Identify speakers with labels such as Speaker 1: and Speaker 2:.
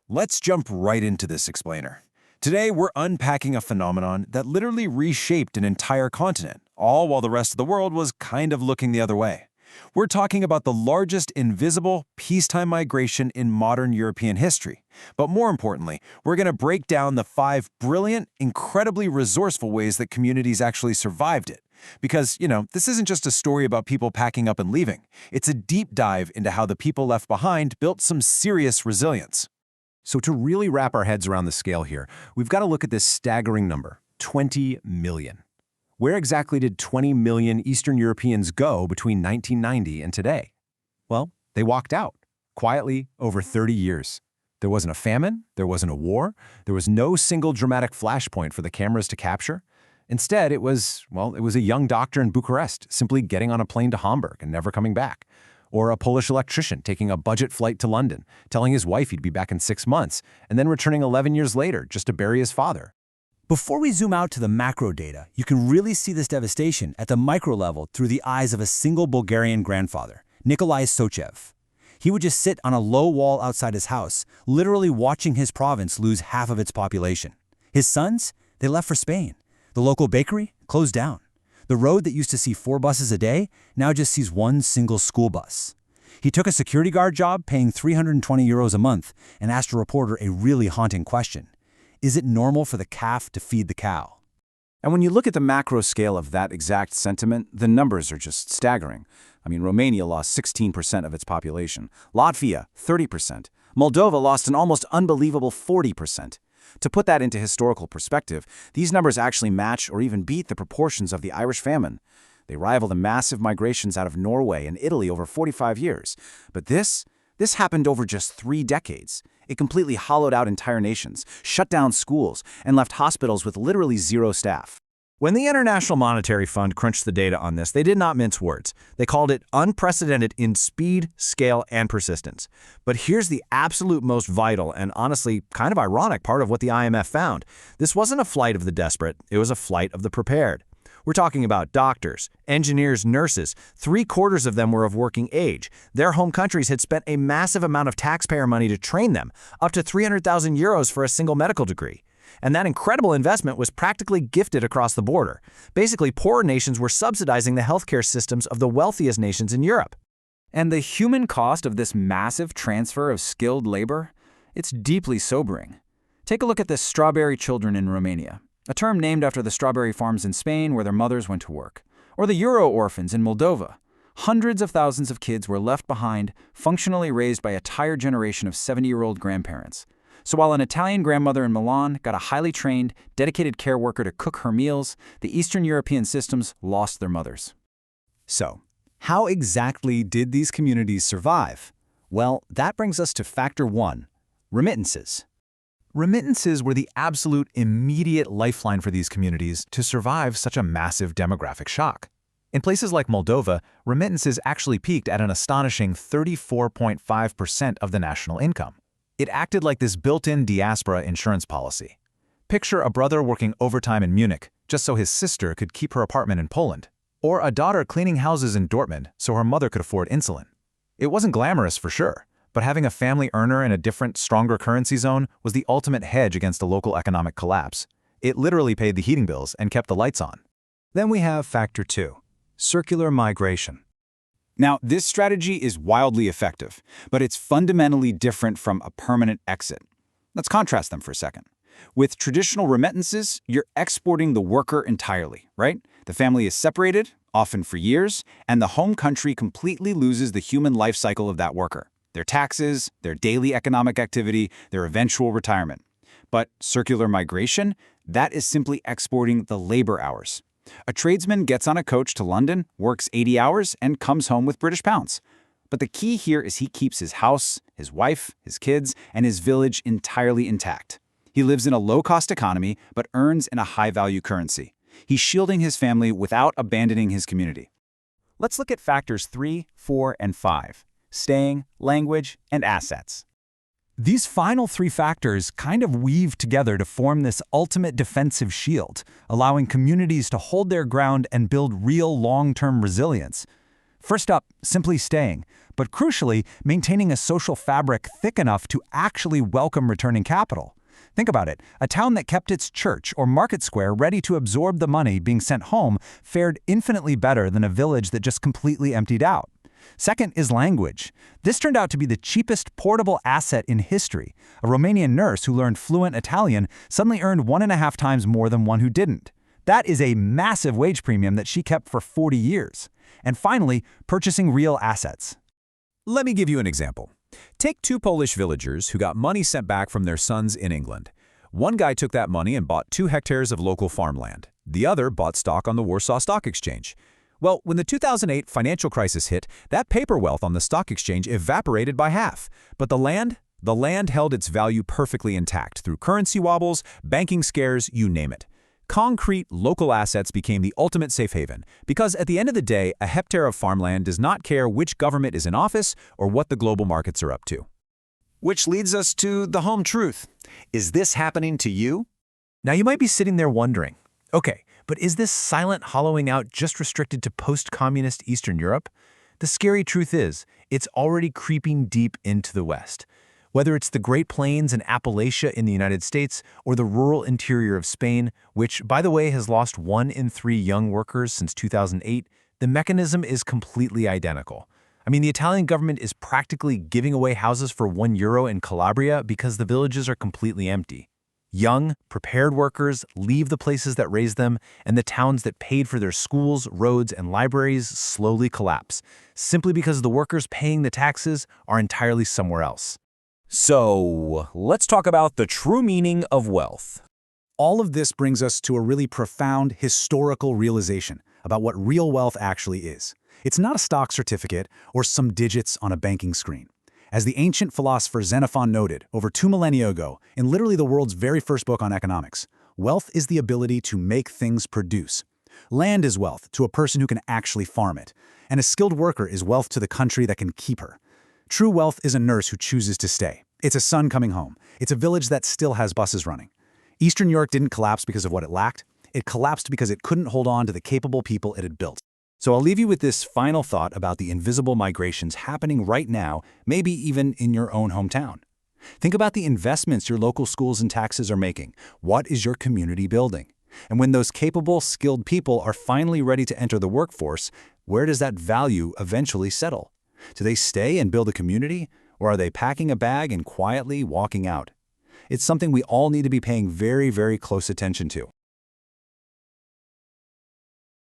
Speaker 1: Let's jump right into this explainer. Today, we're unpacking a phenomenon that literally reshaped an entire continent, all while the rest of the world was kind of looking the other way. We're talking about the largest invisible, peacetime migration in modern European history. But more importantly, we're going to break down the 5 brilliant, incredibly resourceful ways that communities actually survived it. Because, this isn't just a story about people packing up and leaving. It's a deep dive into how the people left behind built some serious resilience.
Speaker 2: So to really wrap our heads around the scale here, we've got to look at this staggering number, 20 million. Where exactly did 20 million Eastern Europeans go between 1990 and today? Well, they walked out, quietly, over 30 years. There wasn't a famine, there wasn't a war, there was no single dramatic flashpoint for the cameras to capture. Instead, it was a young doctor in Bucharest simply getting on a plane to Hamburg and never coming back. Or a Polish electrician taking a budget flight to London, telling his wife he'd be back in 6 months, and then returning 11 years later just to bury his father.
Speaker 3: Before we zoom out to the macro data, you can really see this devastation at the micro level through the eyes of a single Bulgarian grandfather, Nikolai Sochev. He would just sit on a low wall outside his house, literally watching his province lose half of its population. His sons, they left for Spain. The local bakery closed down. The road that used to see 4 buses a day now just sees 1 single school bus. He took a security guard job paying 320 euros a month and asked a reporter a really haunting question. Is it normal for the calf to feed the cow?
Speaker 4: And when you look at the macro scale of that exact sentiment, the numbers are just staggering. Romania lost 16% of its population, Latvia 30%, Moldova lost an almost unbelievable 40%. To put that into historical perspective, these numbers actually match or even beat the proportions of the Irish famine. They rival the massive migrations out of Norway and Italy over 45 years. But this happened over just 3 decades. It completely hollowed out entire nations, shut down schools, and left hospitals with literally 0 staff.
Speaker 5: When the International Monetary Fund crunched the data on this, they did not mince words. They called it unprecedented in speed, scale, and persistence. But here's the absolute most vital and honestly kind of ironic part of what the IMF found. This wasn't a flight of the desperate, it was a flight of the prepared. We're talking about doctors, engineers, nurses. 3/4 of them were of working age. Their home countries had spent a massive amount of taxpayer money to train them, up to 300,000 euros for a single medical degree. And that incredible investment was practically gifted across the border. Basically, poorer nations were subsidizing the healthcare systems of the wealthiest nations in Europe.
Speaker 6: And the human cost of this massive transfer of skilled labor? It's deeply sobering. Take a look at the strawberry children in Romania, a term named after the strawberry farms in Spain where their mothers went to work. Or the Euro orphans in Moldova. Hundreds of thousands of kids were left behind, functionally raised by a tired generation of 70-year-old grandparents. So while an Italian grandmother in Milan got a highly trained, dedicated care worker to cook her meals, the Eastern European systems lost their mothers.
Speaker 2: So, how exactly did these communities survive? Well, that brings us to factor 1, remittances. Remittances were the absolute immediate lifeline for these communities to survive such a massive demographic shock. In places like Moldova, remittances actually peaked at an astonishing 34.5% of the national income. It acted like this built-in diaspora insurance policy. Picture a brother working overtime in Munich just so his sister could keep her apartment in Poland, or a daughter cleaning houses in Dortmund so her mother could afford insulin. It wasn't glamorous for sure, but having a family earner in a different, stronger currency zone was the ultimate hedge against a local economic collapse. It literally paid the heating bills and kept the lights on. Then we have factor 2, circular migration.
Speaker 4: Now, this strategy is wildly effective, but it's fundamentally different from a permanent exit. Let's contrast them for a second. With traditional remittances, you're exporting the worker entirely, right? The family is separated, often for years, and the home country completely loses the human life cycle of that worker. Their taxes, their daily economic activity, their eventual retirement. But circular migration, that is simply exporting the labor hours. A tradesman gets on a coach to London, works 80 hours, and comes home with British pounds. But the key here is he keeps his house, his wife, his kids, and his village entirely intact. He lives in a low-cost economy, but earns in a high-value currency. He's shielding his family without abandoning his community.
Speaker 5: Let's look at factors 3, 4, and 5, staying, language, and assets.
Speaker 3: These final 3 factors kind of weave together to form this ultimate defensive shield, allowing communities to hold their ground and build real long-term resilience.
Speaker 2: First up, simply staying, but crucially, maintaining a social fabric thick enough to actually welcome returning capital. Think about it. A town that kept its church or market square ready to absorb the money being sent home fared infinitely better than a village that just completely emptied out. Second is language. This turned out to be the cheapest portable asset in history. A Romanian nurse who learned fluent Italian suddenly earned 1.5 times more than one who didn't. That is a massive wage premium that she kept for 40 years. And finally, purchasing real assets.
Speaker 7: Let me give you an example. Take two Polish villagers who got money sent back from their sons in England. One guy took that money and bought 2 hectares of local farmland. The other bought stock on the Warsaw Stock Exchange. Well, when the 2008 financial crisis hit, that paper wealth on the stock exchange evaporated by half. But the land held its value perfectly intact through currency wobbles, banking scares, you name it. Concrete, local assets became the ultimate safe haven, because at the end of the day, a hectare of farmland does not care which government is in office or what the global markets are up to.
Speaker 1: Which leads us to the home truth. Is this happening to you?
Speaker 3: Now you might be sitting there wondering, okay, but is this silent hollowing out just restricted to post-communist Eastern Europe? The scary truth is, it's already creeping deep into the West. Whether it's the Great Plains and Appalachia in the United States or the rural interior of Spain, which, by the way, has lost 1 in 3 young workers since 2008, the mechanism is completely identical. I mean, the Italian government is practically giving away houses for €1 in Calabria because the villages are completely empty. Young, prepared workers leave the places that raised them, and the towns that paid for their schools, roads, and libraries slowly collapse, simply because the workers paying the taxes are entirely somewhere else.
Speaker 7: So, let's talk about the true meaning of wealth.
Speaker 2: All of this brings us to a really profound historical realization about what real wealth actually is. It's not a stock certificate or some digits on a banking screen. As the ancient philosopher Xenophon noted over 2 millennia ago, in literally the world's very first book on economics, wealth is the ability to make things produce. Land is wealth to a person who can actually farm it, and a skilled worker is wealth to the country that can keep her. True wealth is a nurse who chooses to stay. It's a son coming home. It's a village that still has buses running. Eastern Europe didn't collapse because of what it lacked. It collapsed because it couldn't hold on to the capable people it had built.
Speaker 3: So I'll leave you with this final thought about the invisible migrations happening right now, maybe even in your own hometown. Think about the investments your local schools and taxes are making. What is your community building? And when those capable, skilled people are finally ready to enter the workforce, where does that value eventually settle? Do they stay and build a community, or are they packing a bag and quietly walking out? It's something we all need to be paying very, very close attention to.